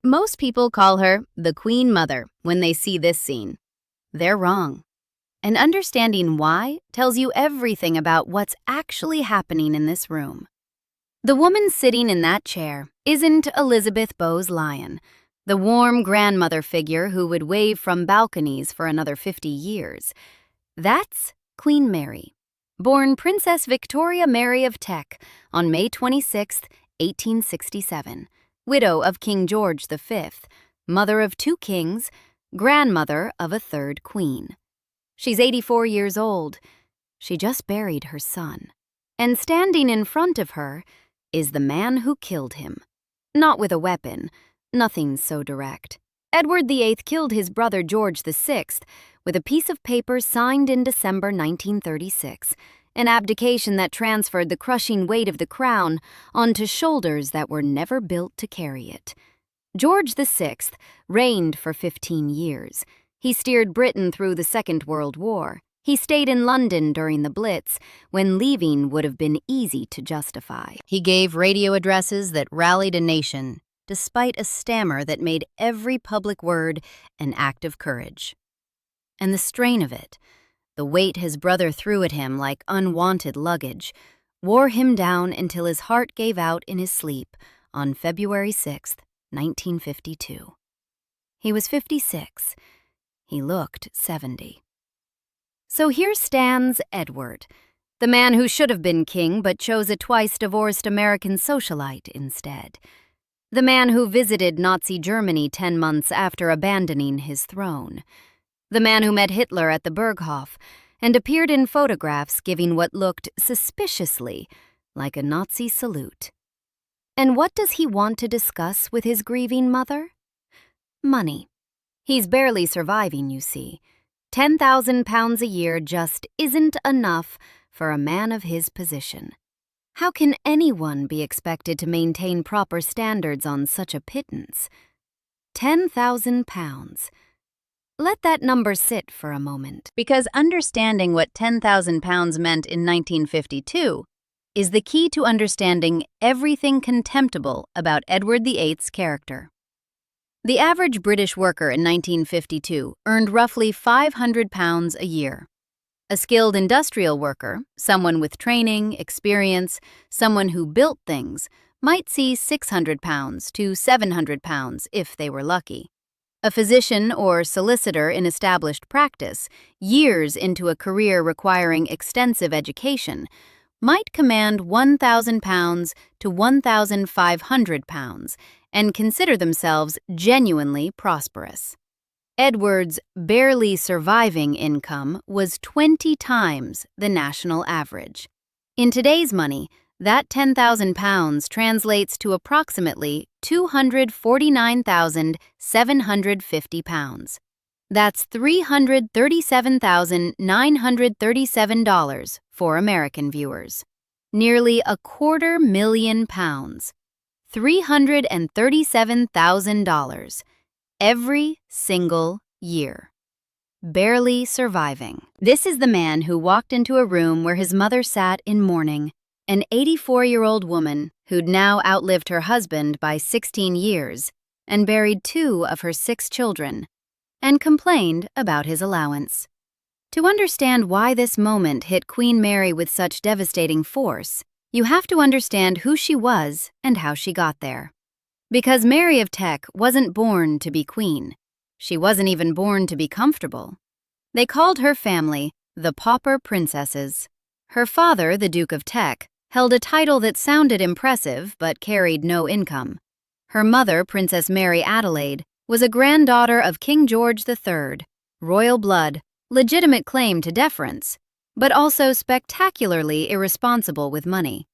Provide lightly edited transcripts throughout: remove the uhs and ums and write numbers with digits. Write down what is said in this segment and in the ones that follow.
Most people call her the Queen Mother when they see this scene. They're wrong. And understanding why tells you everything about what's actually happening in this room. The woman sitting in that chair isn't Elizabeth Bowes-Lyon, the warm grandmother figure who would wave from balconies for another 50 years. That's Queen Mary, born Princess Victoria Mary of Teck on May 26, 1867, widow of King George V, mother of 2 kings, grandmother of a 3rd queen. She's 84 years old. She just buried her son. And standing in front of her is the man who killed him. Not with a weapon, nothing so direct. Edward VIII killed his brother George VI with a piece of paper signed in December 1936, an abdication that transferred the crushing weight of the crown onto shoulders that were never built to carry it. George VI reigned for 15 years. He steered Britain through the Second World War. He stayed in London during the Blitz, when leaving would have been easy to justify. He gave radio addresses that rallied a nation, despite a stammer that made every public word an act of courage. And the strain of it, the weight his brother threw at him like unwanted luggage, wore him down until his heart gave out in his sleep on February 6, 1952. He was 56. He looked 70. So here stands Edward, the man who should have been king but chose a twice-divorced American socialite instead. The man who visited Nazi Germany 10 months after abandoning his throne. The man who met Hitler at the Berghof and appeared in photographs giving what looked suspiciously like a Nazi salute. And what does he want to discuss with his grieving mother? Money. He's barely surviving, you see. £10,000 a year just isn't enough for a man of his position. How can anyone be expected to maintain proper standards on such a pittance? £10,000. Let that number sit for a moment, because understanding what £10,000 meant in 1952 is the key to understanding everything contemptible about Edward VIII's character. The average British worker in 1952 earned roughly £500 a year. A skilled industrial worker, someone with training, experience, someone who built things, might see £600 to £700 if they were lucky. A physician or solicitor in established practice, years into a career requiring extensive education, might command £1,000 to £1,500 and consider themselves genuinely prosperous. Edward's barely surviving income was 20 times the national average. In today's money, that £10,000 translates to approximately £249,750. That's $337,937 for American viewers. Nearly £250,000. $337,000 every single year. Barely surviving. This is the man who walked into a room where his mother sat in mourning, an 84-year-old woman who'd now outlived her husband by 16 years and buried 2 of her 6 children, and complained about his allowance. To understand why this moment hit Queen Mary with such devastating force, you have to understand who she was and how she got there. Because Mary of Teck wasn't born to be queen. She wasn't even born to be comfortable. They called her family the Pauper Princesses. Her father, the Duke of Teck, held a title that sounded impressive but carried no income. Her mother, Princess Mary Adelaide, was a granddaughter of King George III, royal blood, legitimate claim to deference, but also spectacularly irresponsible with money.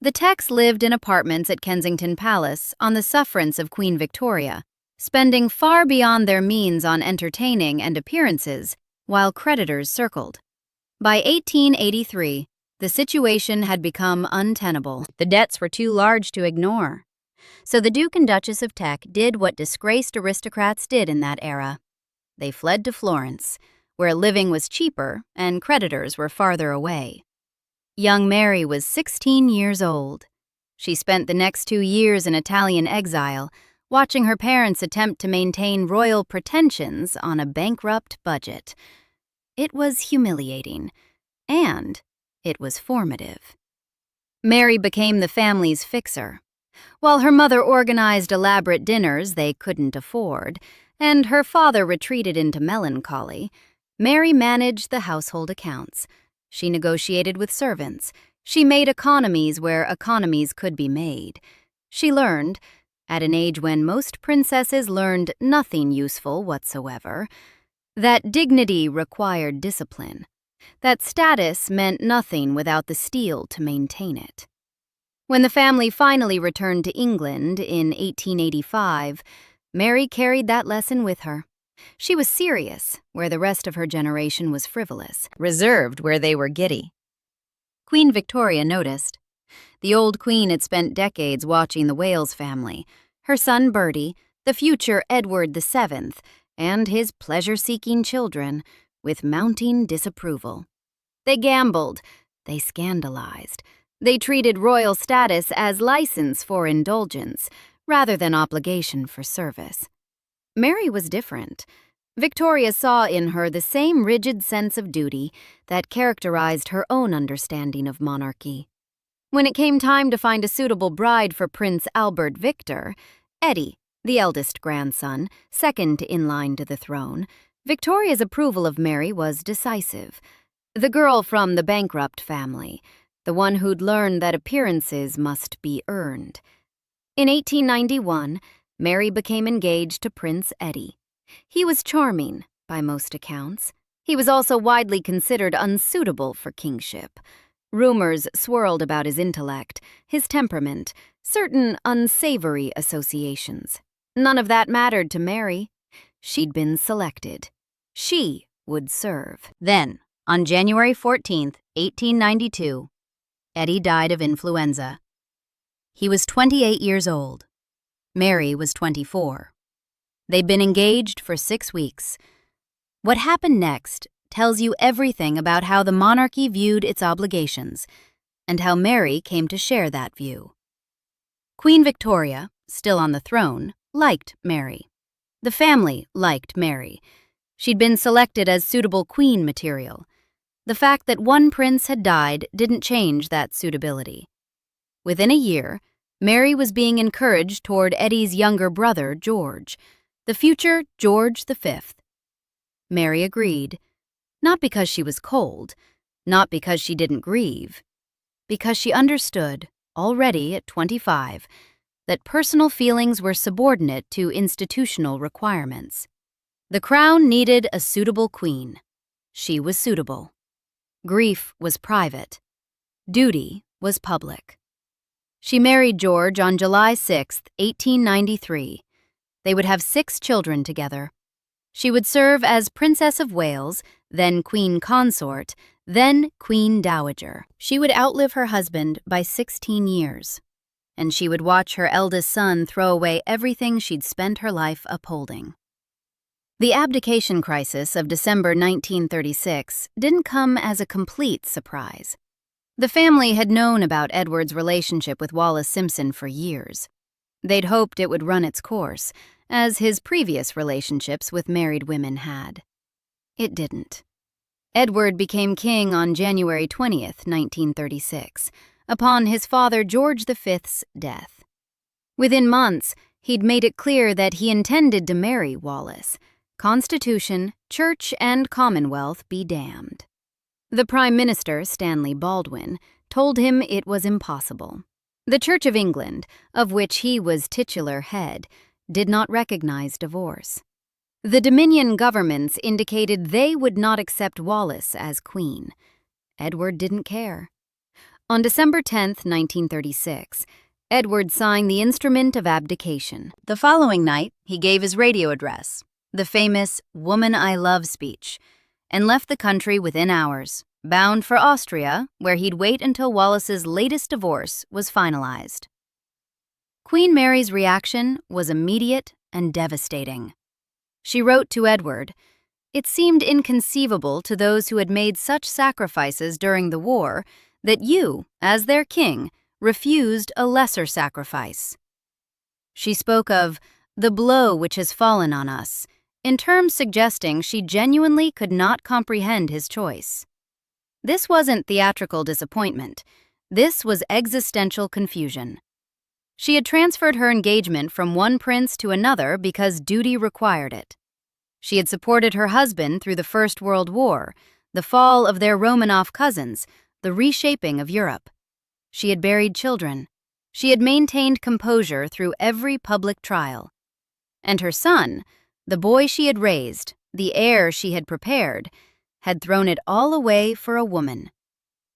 The Tecks lived in apartments at Kensington Palace on the sufferance of Queen Victoria, spending far beyond their means on entertaining and appearances, while creditors circled. By 1883, the situation had become untenable. The debts were too large to ignore. So the Duke and Duchess of Teck did what disgraced aristocrats did in that era. They fled to Florence, where living was cheaper and creditors were farther away. Young Mary was 16 years old. She spent the next 2 years in Italian exile, watching her parents attempt to maintain royal pretensions on a bankrupt budget. It was humiliating, and it was formative. Mary became the family's fixer. While her mother organized elaborate dinners they couldn't afford, and her father retreated into melancholy, Mary managed the household accounts. She negotiated with servants. She made economies where economies could be made. She learned, at an age when most princesses learned nothing useful whatsoever, that dignity required discipline, that status meant nothing without the steel to maintain it. When the family finally returned to England in 1885, Mary carried that lesson with her. She was serious where the rest of her generation was frivolous, reserved where they were giddy. Queen Victoria noticed. The old queen had spent decades watching the Wales family, her son Bertie, the future Edward VII, and his pleasure-seeking children, with mounting disapproval. They gambled, they scandalized, they treated royal status as license for indulgence, rather than obligation for service. Mary was different. Victoria saw in her the same rigid sense of duty that characterized her own understanding of monarchy. When it came time to find a suitable bride for Prince Albert Victor, Eddie, the eldest grandson, second in line to the throne, Victoria's approval of Mary was decisive. The girl from the bankrupt family, the one who'd learned that appearances must be earned. In 1891, Mary became engaged to Prince Eddie. He was charming, by most accounts. He was also widely considered unsuitable for kingship. Rumors swirled about his intellect, his temperament, certain unsavory associations. None of that mattered to Mary. She'd been selected. She would serve. Then, on January 14, 1892, Eddie died of influenza. He was 28 years old. Mary was 24. They'd been engaged for 6 weeks. What happened next tells you everything about how the monarchy viewed its obligations and how Mary came to share that view. Queen Victoria, still on the throne, liked Mary. The family liked Mary. She'd been selected as suitable queen material. The fact that one prince had died didn't change that suitability. Within a year, Mary was being encouraged toward Eddie's younger brother, George, the future George V. Mary agreed, not because she was cold, not because she didn't grieve, because she understood, already at 25, that personal feelings were subordinate to institutional requirements. The crown needed a suitable queen. She was suitable. Grief was private. Duty was public. She married George on July 6, 1893. They would have 6 children together. She would serve as Princess of Wales, then Queen Consort, then Queen Dowager. She would outlive her husband by 16 years, and she would watch her eldest son throw away everything she'd spent her life upholding. The abdication crisis of December 1936 didn't come as a complete surprise. The family had known about Edward's relationship with Wallis Simpson for years. They'd hoped it would run its course, as his previous relationships with married women had. It didn't. Edward became king on January 20, 1936, upon his father George V's death. Within months, he'd made it clear that he intended to marry Wallis. Constitution, Church, and Commonwealth be damned. The Prime Minister, Stanley Baldwin, told him it was impossible. The Church of England, of which he was titular head, did not recognize divorce. The Dominion governments indicated they would not accept Wallis as queen. Edward didn't care. On December 10, 1936, Edward signed the instrument of abdication. The following night, he gave his radio address, the famous "Woman I Love" speech, and left the country within hours, bound for Austria, where he'd wait until Wallis's latest divorce was finalized. Queen Mary's reaction was immediate and devastating. She wrote to Edward, "It seemed inconceivable to those who had made such sacrifices during the war that you, as their king, refused a lesser sacrifice." She spoke of the blow which has fallen on us, in terms suggesting she genuinely could not comprehend his choice. This wasn't theatrical disappointment. This was existential confusion. She had transferred her engagement from one prince to another because duty required it. She had supported her husband through the First World War, the fall of their Romanov cousins, the reshaping of Europe. She had buried children. She had maintained composure through every public trial. And her son, the boy she had raised, the heir she had prepared, had thrown it all away for a woman.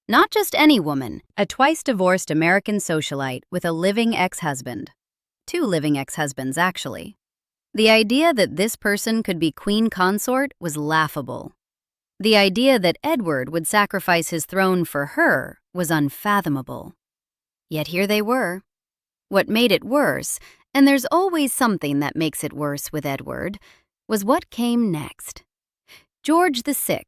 Not just any woman, a twice-divorced American socialite with a living ex-husband. 2 living ex-husbands, actually. The idea that this person could be queen consort was laughable. The idea that Edward would sacrifice his throne for her was unfathomable. Yet here they were. What made it worse, and there's always something that makes it worse with Edward, was what came next. George VI,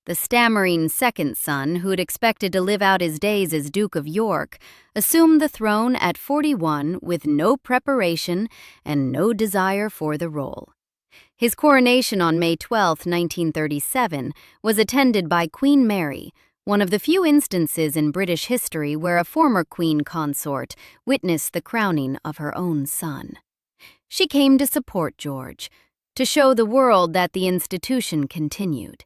the stammering second son who'd expected to live out his days as Duke of York, assumed the throne at 41 with no preparation and no desire for the role. His coronation on May 12, 1937, was attended by Queen Mary, one of the few instances in British history where a former queen consort witnessed the crowning of her own son. She came to support George, to show the world that the institution continued.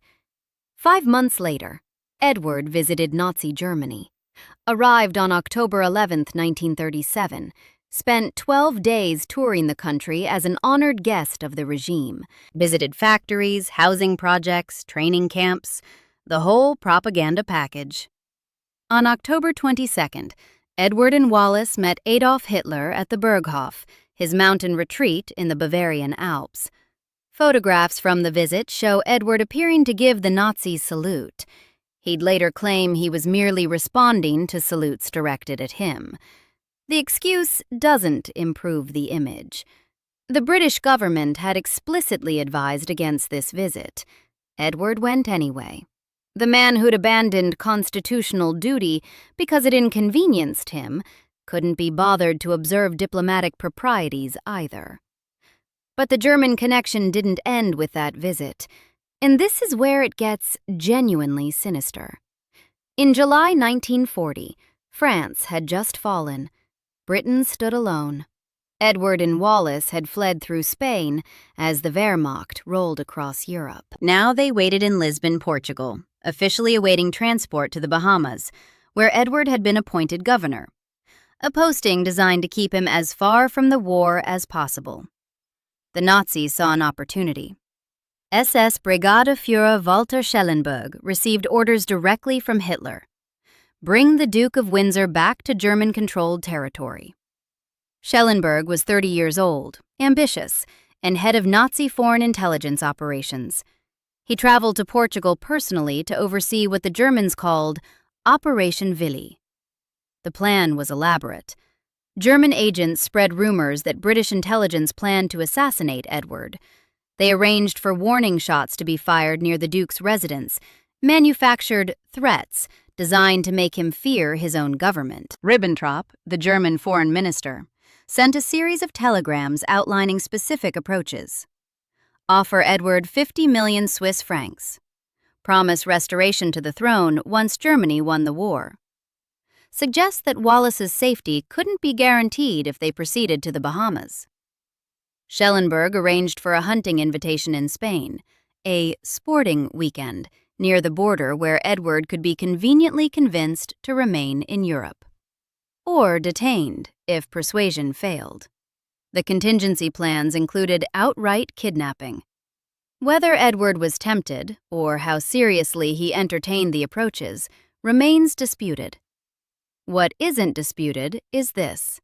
5 months later, Edward visited Nazi Germany, arrived on October 11, 1937, spent 12 days touring the country as an honored guest of the regime, visited factories, housing projects, training camps, the whole propaganda package. On October 22nd, Edward and Wallace met Adolf Hitler at the Berghof, his mountain retreat in the Bavarian Alps. Photographs from the visit show Edward appearing to give the Nazis salute. He'd later claim he was merely responding to salutes directed at him. The excuse doesn't improve the image. The British government had explicitly advised against this visit. Edward went anyway. The man who'd abandoned constitutional duty because it inconvenienced him couldn't be bothered to observe diplomatic proprieties either. But the German connection didn't end with that visit, and this is where it gets genuinely sinister. In July 1940, France had just fallen. Britain stood alone. Edward and Wallace had fled through Spain as the Wehrmacht rolled across Europe. Now they waited in Lisbon, Portugal, officially awaiting transport to the Bahamas, where Edward had been appointed governor, a posting designed to keep him as far from the war as possible. The Nazis saw an opportunity. SS Brigadeführer Walter Schellenberg received orders directly from Hitler. Bring the Duke of Windsor back to German-controlled territory. Schellenberg was 30 years old, ambitious, and head of Nazi foreign intelligence operations. He traveled to Portugal personally to oversee what the Germans called Operation Willy. The plan was elaborate. German agents spread rumors that British intelligence planned to assassinate Edward. They arranged for warning shots to be fired near the Duke's residence, manufactured threats designed to make him fear his own government. Ribbentrop, the German foreign minister, sent a series of telegrams outlining specific approaches. Offer Edward 50 million Swiss francs. Promise restoration to the throne once Germany won the war. Suggest that Wallace's safety couldn't be guaranteed if they proceeded to the Bahamas. Schellenberg arranged for a hunting invitation in Spain, a sporting weekend, near the border where Edward could be conveniently convinced to remain in Europe. Or detained, if persuasion failed. The contingency plans included outright kidnapping. Whether Edward was tempted, or how seriously he entertained the approaches, remains disputed. What isn't disputed is this.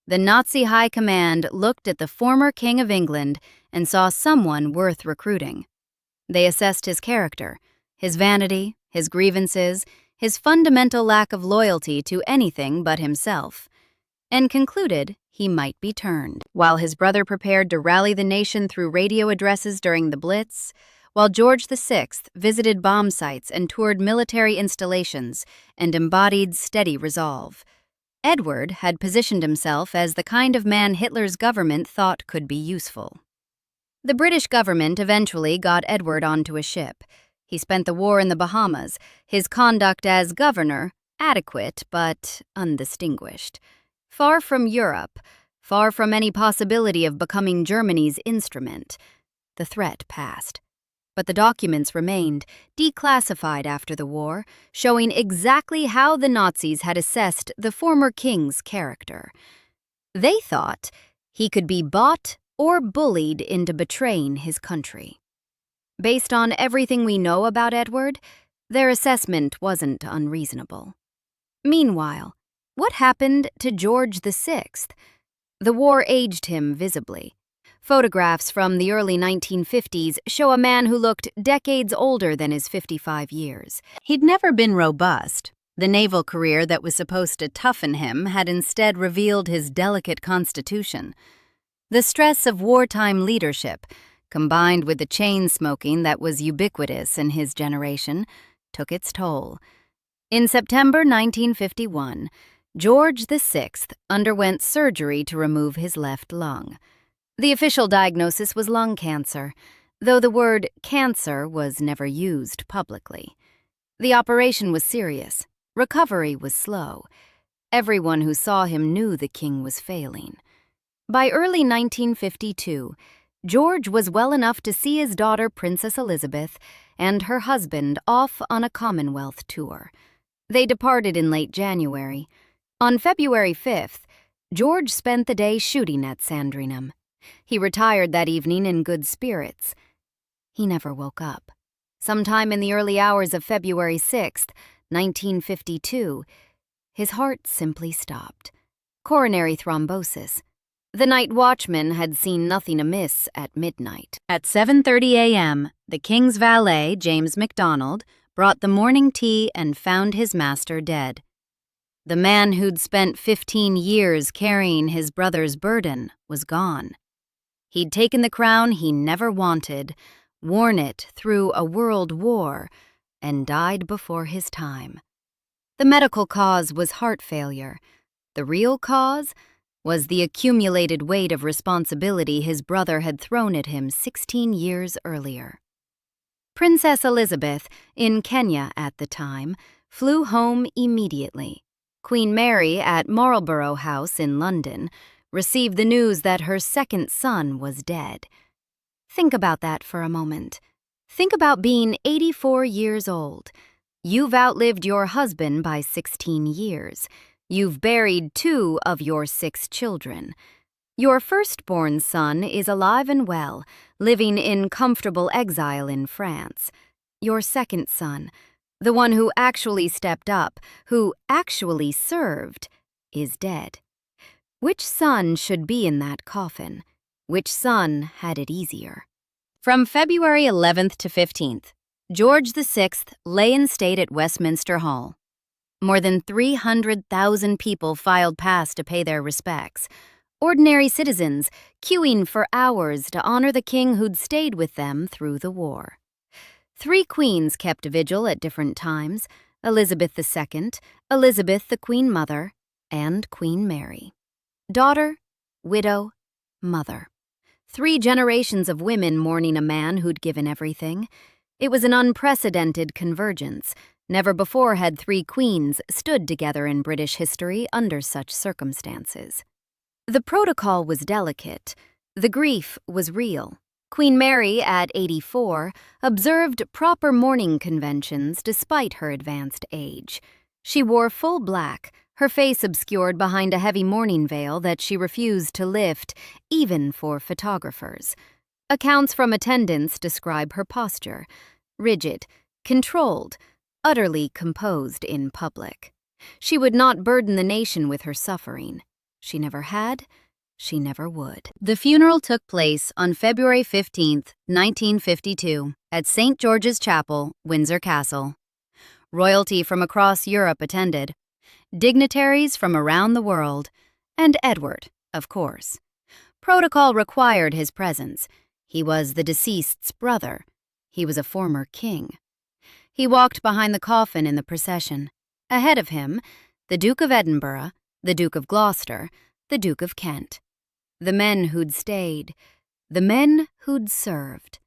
The Nazi high command looked at the former King of England and saw someone worth recruiting. They assessed his character, his vanity, his grievances, his fundamental lack of loyalty to anything but himself, and concluded he might be turned. While his brother prepared to rally the nation through radio addresses during the Blitz, while George VI visited bomb sites and toured military installations and embodied steady resolve, Edward had positioned himself as the kind of man Hitler's government thought could be useful. The British government eventually got Edward onto a ship. He spent the war in the Bahamas, his conduct as governor adequate but undistinguished. Far from Europe, far from any possibility of becoming Germany's instrument. The threat passed. But the documents remained, declassified after the war, showing exactly how the Nazis had assessed the former king's character. They thought he could be bought or bullied into betraying his country. Based on everything we know about Edward, their assessment wasn't unreasonable. Meanwhile, what happened to George VI? The war aged him visibly. Photographs from the early 1950s show a man who looked decades older than his 55 years. He'd never been robust. The naval career that was supposed to toughen him had instead revealed his delicate constitution. The stress of wartime leadership, combined with the chain smoking that was ubiquitous in his generation, took its toll. In September 1951, George VI underwent surgery to remove his left lung. The official diagnosis was lung cancer, though the word cancer was never used publicly. The operation was serious. Recovery was slow. Everyone who saw him knew the king was failing. By early 1952, George was well enough to see his daughter Princess Elizabeth and her husband off on a Commonwealth tour. They departed in late January. On February 5th, George spent the day shooting at Sandringham. He retired that evening in good spirits. He never woke up. Sometime in the early hours of February 6th, 1952, his heart simply stopped. Coronary thrombosis. The night watchman had seen nothing amiss at midnight. At 7:30 a.m., the king's valet, James MacDonald, brought the morning tea and found his master dead. The man who'd spent 15 years carrying his brother's burden was gone. He'd taken the crown he never wanted, worn it through a world war, and died before his time. The medical cause was heart failure. The real cause was the accumulated weight of responsibility his brother had thrown at him 16 years earlier. Princess Elizabeth, in Kenya at the time, flew home immediately. Queen Mary at Marlborough House in London received the news that her second son was dead. Think about that for a moment. Think about being 84 years old. You've outlived your husband by 16 years. You've buried 2 of your 6 children. Your firstborn son is alive and well, living in comfortable exile in France. Your second son, the one who actually stepped up, who actually served, is dead. Which son should be in that coffin? Which son had it easier? From February 11th to 15th, George VI lay in state at Westminster Hall. More than 300,000 people filed past to pay their respects. Ordinary citizens queuing for hours to honor the king who'd stayed with them through the war. 3 queens kept vigil at different times: Elizabeth II, Elizabeth the Queen Mother, and Queen Mary. Daughter, widow, mother. 3 generations of women mourning a man who'd given everything. It was an unprecedented convergence. Never before had 3 queens stood together in British history under such circumstances. The protocol was delicate. The grief was real. Queen Mary, at 84, observed proper mourning conventions despite her advanced age. She wore full black, her face obscured behind a heavy mourning veil that she refused to lift, even for photographers. Accounts from attendants describe her posture: rigid, controlled, utterly composed in public. She would not burden the nation with her suffering. She never had, she never would. The funeral took place on February 15, 1952, at St. George's Chapel, Windsor Castle. Royalty from across Europe attended, dignitaries from around the world, and Edward, of course. Protocol required his presence. He was the deceased's brother. He was a former king. He walked behind the coffin in the procession. Ahead of him, the Duke of Edinburgh, the Duke of Gloucester, the Duke of Kent. The men who'd stayed, the men who'd served.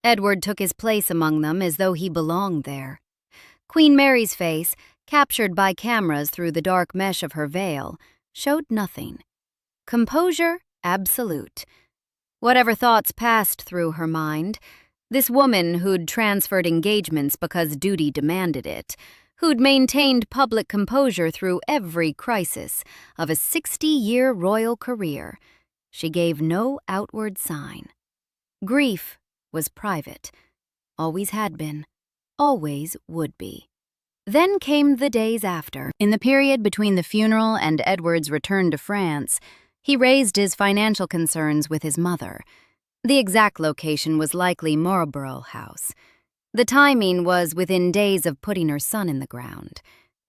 Edward took his place among them as though he belonged there. Queen Mary's face, captured by cameras through the dark mesh of her veil, showed nothing. Composure absolute. Whatever thoughts passed through her mind, this woman who'd transferred engagements because duty demanded it, who'd maintained public composure through every crisis of a 60-year royal career, she gave no outward sign. Grief was private, always had been, always would be. Then came the days after. In the period between the funeral and Edward's return to France, he raised his financial concerns with his mother. The exact location was likely Marlborough House. The timing was within days of putting her son in the ground.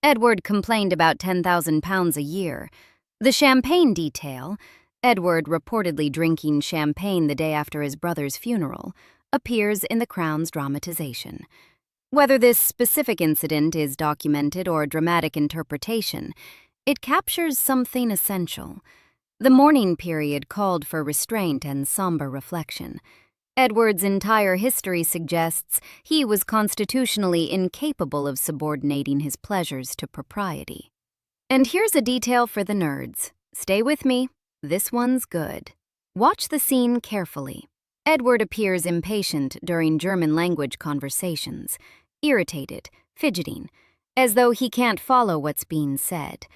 Edward complained about £10,000 a year. The champagne detail, Edward reportedly drinking champagne the day after his brother's funeral, appears in the Crown's dramatization. Whether this specific incident is documented or dramatic interpretation, it captures something essential. The mourning period called for restraint and somber reflection. Edward's entire history suggests he was constitutionally incapable of subordinating his pleasures to propriety. And here's a detail for the nerds. Stay with me. This one's good. Watch the scene carefully. Edward appears impatient during German language conversations, irritated, fidgeting, as though he can't follow what's being said.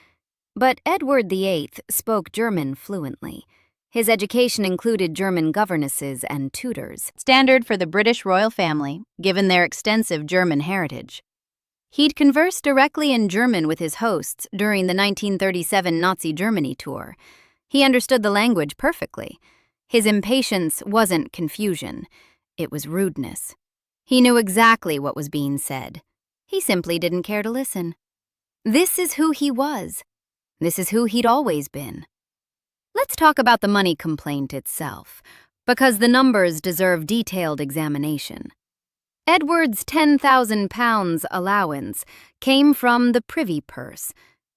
But Edward VIII spoke German fluently. His education included German governesses and tutors, standard for the British royal family, given their extensive German heritage. He'd conversed directly in German with his hosts during the 1937 Nazi Germany tour. He understood the language perfectly. His impatience wasn't confusion, it was rudeness. He knew exactly what was being said. He simply didn't care to listen. This is who he was. This is who he'd always been. Let's talk about the money complaint itself, because the numbers deserve detailed examination. Edward's £10,000 allowance came from the privy purse.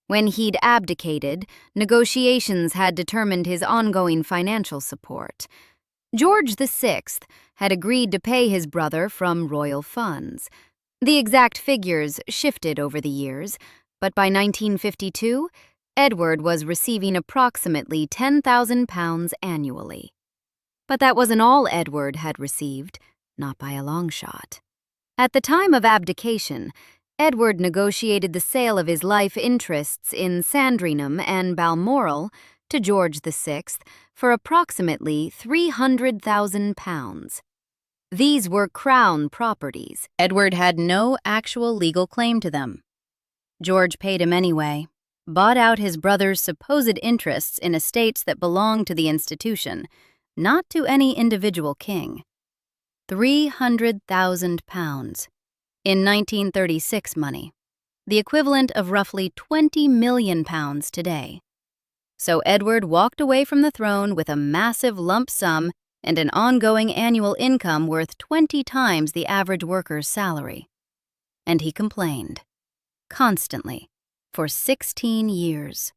When he'd abdicated, negotiations had determined his ongoing financial support. George VI had agreed to pay his brother from royal funds. The exact figures shifted over the years, but by 1952, Edward was receiving approximately £10,000 annually. But that wasn't all Edward had received, not by a long shot. At the time of abdication, Edward negotiated the sale of his life interests in Sandringham and Balmoral to George VI for approximately £300,000. These were Crown properties. Edward had no actual legal claim to them. George paid him anyway, bought out his brother's supposed interests in estates that belonged to the institution, not to any individual king. £300,000. In 1936 money, the equivalent of roughly £20 million today. So Edward walked away from the throne with a massive lump sum and an ongoing annual income worth 20 times the average worker's salary. And he complained. Constantly. For 16 years.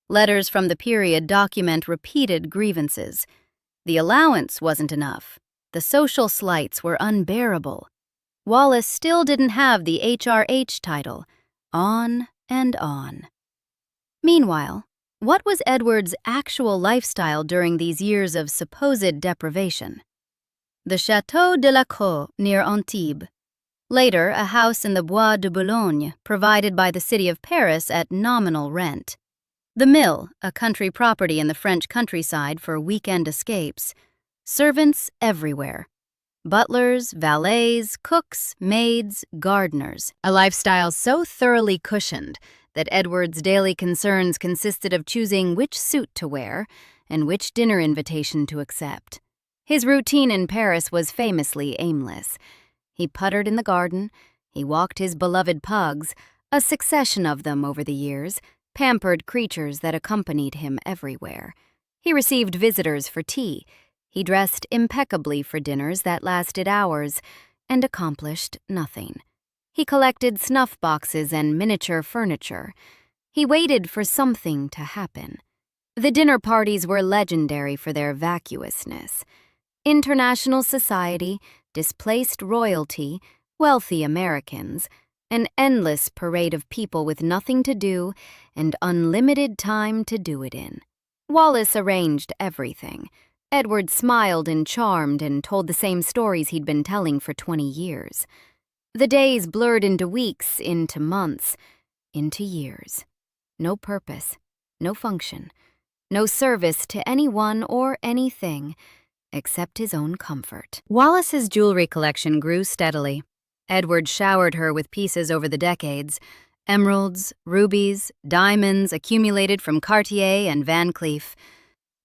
Letters from the period document repeated grievances. The allowance wasn't enough. The social slights were unbearable. Wallace still didn't have the HRH title. On and on. Meanwhile, what was Edward's actual lifestyle during these years of supposed deprivation? The Château de la Crau near Antibes. Later, a house in the Bois de Boulogne provided by the city of Paris at nominal rent. The Mill, a country property in the French countryside for weekend escapes. Servants everywhere. Butlers, valets, cooks, maids, gardeners. A lifestyle so thoroughly cushioned that Edward's daily concerns consisted of choosing which suit to wear and which dinner invitation to accept. His routine in Paris was famously aimless. He puttered in the garden, he walked his beloved pugs, a succession of them over the years, pampered creatures that accompanied him everywhere. He received visitors for tea. He dressed impeccably for dinners that lasted hours and accomplished nothing. He collected snuff boxes and miniature furniture. He waited for something to happen. The dinner parties were legendary for their vacuousness. International society, displaced royalty, wealthy Americans, an endless parade of people with nothing to do and unlimited time to do it in. Wallace arranged everything. Edward smiled and charmed and told the same stories he'd been telling for 20 years. The days blurred into weeks, into months, into years. No purpose, no function, no service to anyone or anything except his own comfort. Wallace's jewelry collection grew steadily. Edward showered her with pieces over the decades. Emeralds, rubies, diamonds accumulated from Cartier and Van Cleef.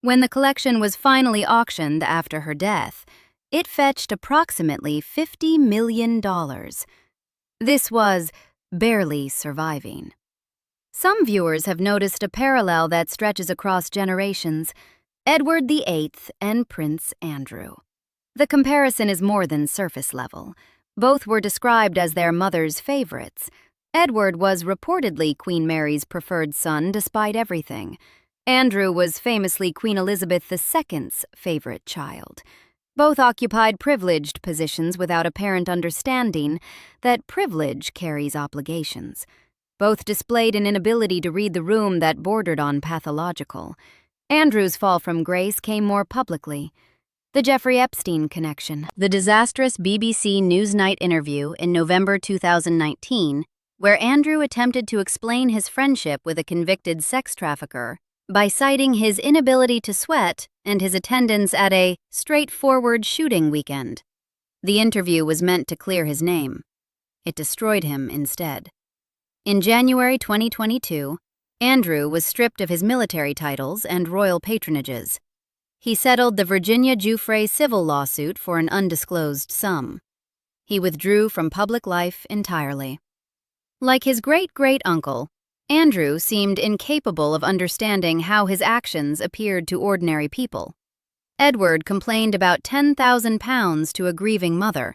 When the collection was finally auctioned after her death, it fetched approximately $50 million. This was barely surviving. Some viewers have noticed a parallel that stretches across generations: Edward VIII and Prince Andrew. The comparison is more than surface level. Both were described as their mother's favorites. Edward was reportedly Queen Mary's preferred son despite everything. Andrew was famously Queen Elizabeth II's favorite child. Both occupied privileged positions without apparent understanding that privilege carries obligations. Both displayed an inability to read the room that bordered on pathological. Andrew's fall from grace came more publicly. The Jeffrey Epstein connection. The disastrous BBC Newsnight interview in November 2019, where Andrew attempted to explain his friendship with a convicted sex trafficker by citing his inability to sweat and his attendance at a straightforward shooting weekend. The interview was meant to clear his name. It destroyed him instead. In January 2022, Andrew was stripped of his military titles and royal patronages. He settled the Virginia Giuffre civil lawsuit for an undisclosed sum. He withdrew from public life entirely. Like his great-great-uncle, Andrew seemed incapable of understanding how his actions appeared to ordinary people. Edward complained about £10,000 to a grieving mother.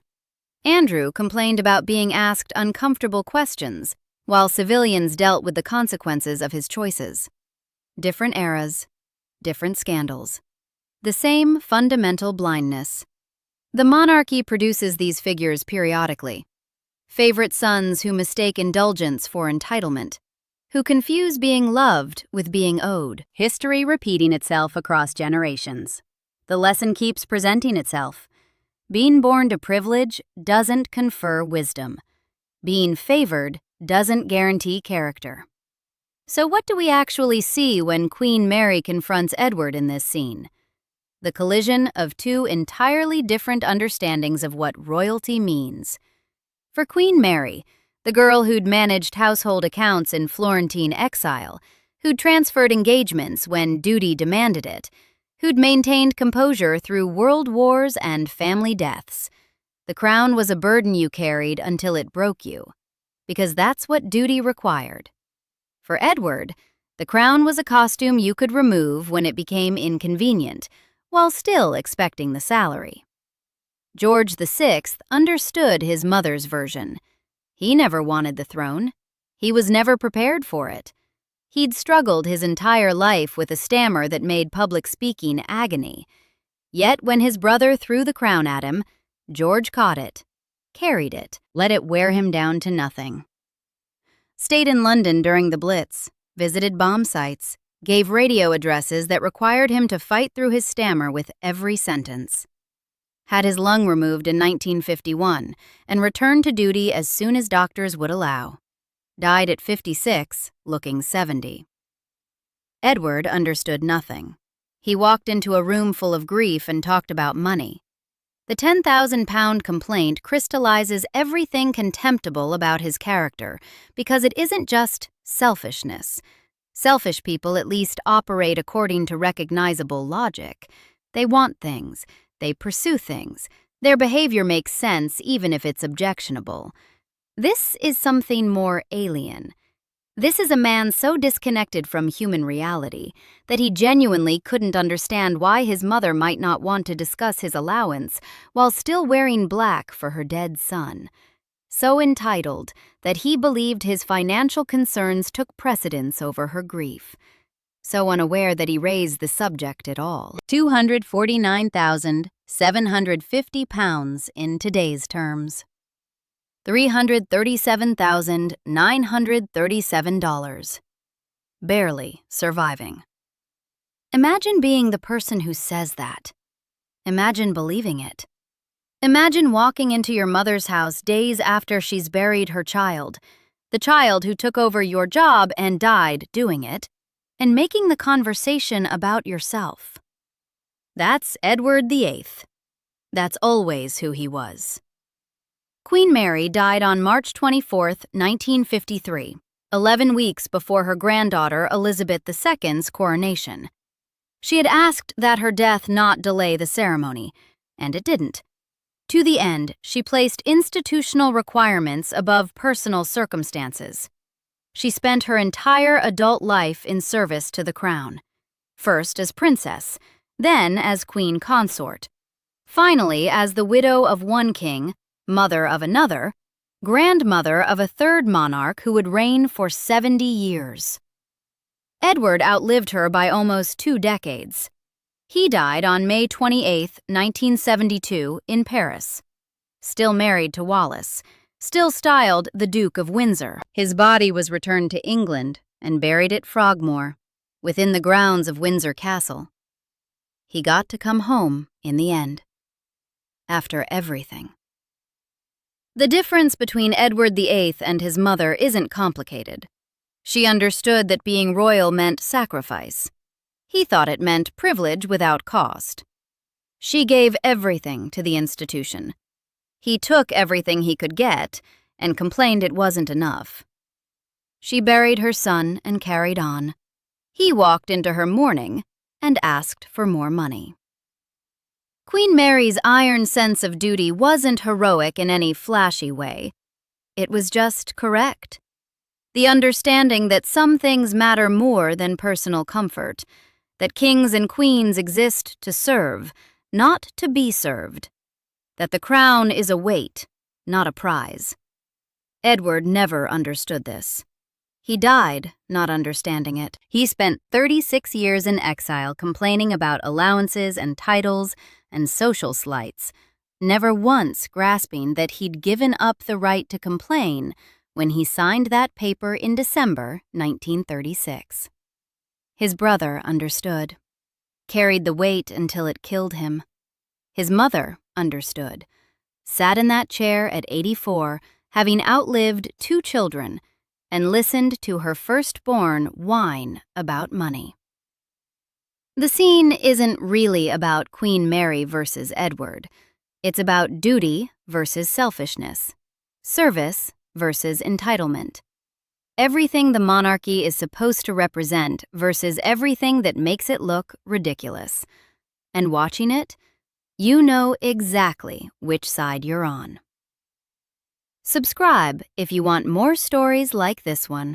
Andrew complained about being asked uncomfortable questions, while civilians dealt with the consequences of his choices. Different eras, different scandals. The same fundamental blindness. The monarchy produces these figures periodically. Favorite sons who mistake indulgence for entitlement, who confuse being loved with being owed. History repeating itself across generations. The lesson keeps presenting itself. Being born to privilege doesn't confer wisdom. Being favored doesn't guarantee character. So what do we actually see when Queen Mary confronts Edward in this scene? The collision of two entirely different understandings of what royalty means. For Queen Mary, the girl who'd managed household accounts in Florentine exile, who'd transferred engagements when duty demanded it, who'd maintained composure through world wars and family deaths. The crown was a burden you carried until it broke you, because that's what duty required. For Edward, the crown was a costume you could remove when it became inconvenient, while still expecting the salary. George VI understood his mother's version. He never wanted the throne. He was never prepared for it. He'd struggled his entire life with a stammer that made public speaking agony. Yet when his brother threw the crown at him, George caught it, carried it, let it wear him down to nothing. Stayed in London during the Blitz, visited bomb sites, gave radio addresses that required him to fight through his stammer with every sentence. Had his lung removed in 1951 and returned to duty as soon as doctors would allow. Died at 56, looking 70. Edward understood nothing. He walked into a room full of grief and talked about money. The £10,000 complaint crystallizes everything contemptible about his character because it isn't just selfishness. Selfish people at least operate according to recognizable logic. They want things. They pursue things. Their behavior makes sense even if it's objectionable. This is something more alien. This is a man so disconnected from human reality that he genuinely couldn't understand why his mother might not want to discuss his allowance while still wearing black for her dead son. so entitled that he believed his financial concerns took precedence over her grief, so unaware that he raised the subject at all. £249,750 in today's terms. $337,937. Barely surviving. Imagine being the person who says that. Imagine believing it. Imagine walking into your mother's house days after she's buried her child, the child who took over your job and died doing it, and making the conversation about yourself. That's Edward VIII. That's always who he was. Queen Mary died on March 24, 1953, 11 weeks before her granddaughter Elizabeth II's coronation. She had asked that her death not delay the ceremony, and it didn't. To the end, she placed institutional requirements above personal circumstances. She spent her entire adult life in service to the crown, first as princess, then as queen consort, finally as the widow of one king, mother of another, grandmother of a third monarch who would reign for 70 years. Edward outlived her by almost 2 decades. He died on May 28, 1972, in Paris. Still married to Wallis, still styled the Duke of Windsor. His body was returned to England and buried at Frogmore, within the grounds of Windsor Castle. He got to come home in the end. After everything. The difference between Edward VIII and his mother isn't complicated. She understood that being royal meant sacrifice. He thought it meant privilege without cost. She gave everything to the institution. He took everything he could get and complained it wasn't enough. She buried her son and carried on. He walked into her mourning and asked for more money. Queen Mary's iron sense of duty wasn't heroic in any flashy way. It was just correct. The understanding that some things matter more than personal comfort, that kings and queens exist to serve, not to be served, that the crown is a weight, not a prize. Edward never understood this. He died not understanding it. He spent 36 years in exile complaining about allowances and titles and social slights, never once grasping that he'd given up the right to complain when he signed that paper in December 1936. His brother understood, carried the weight until it killed him. His mother understood, sat in that chair at 84, having outlived 2 children, and listened to her firstborn whine about money. The scene isn't really about Queen Mary versus Edward. It's about duty versus selfishness, service versus entitlement. Everything the monarchy is supposed to represent versus everything that makes it look ridiculous. And watching it, you know exactly which side you're on. Subscribe if you want more stories like this one.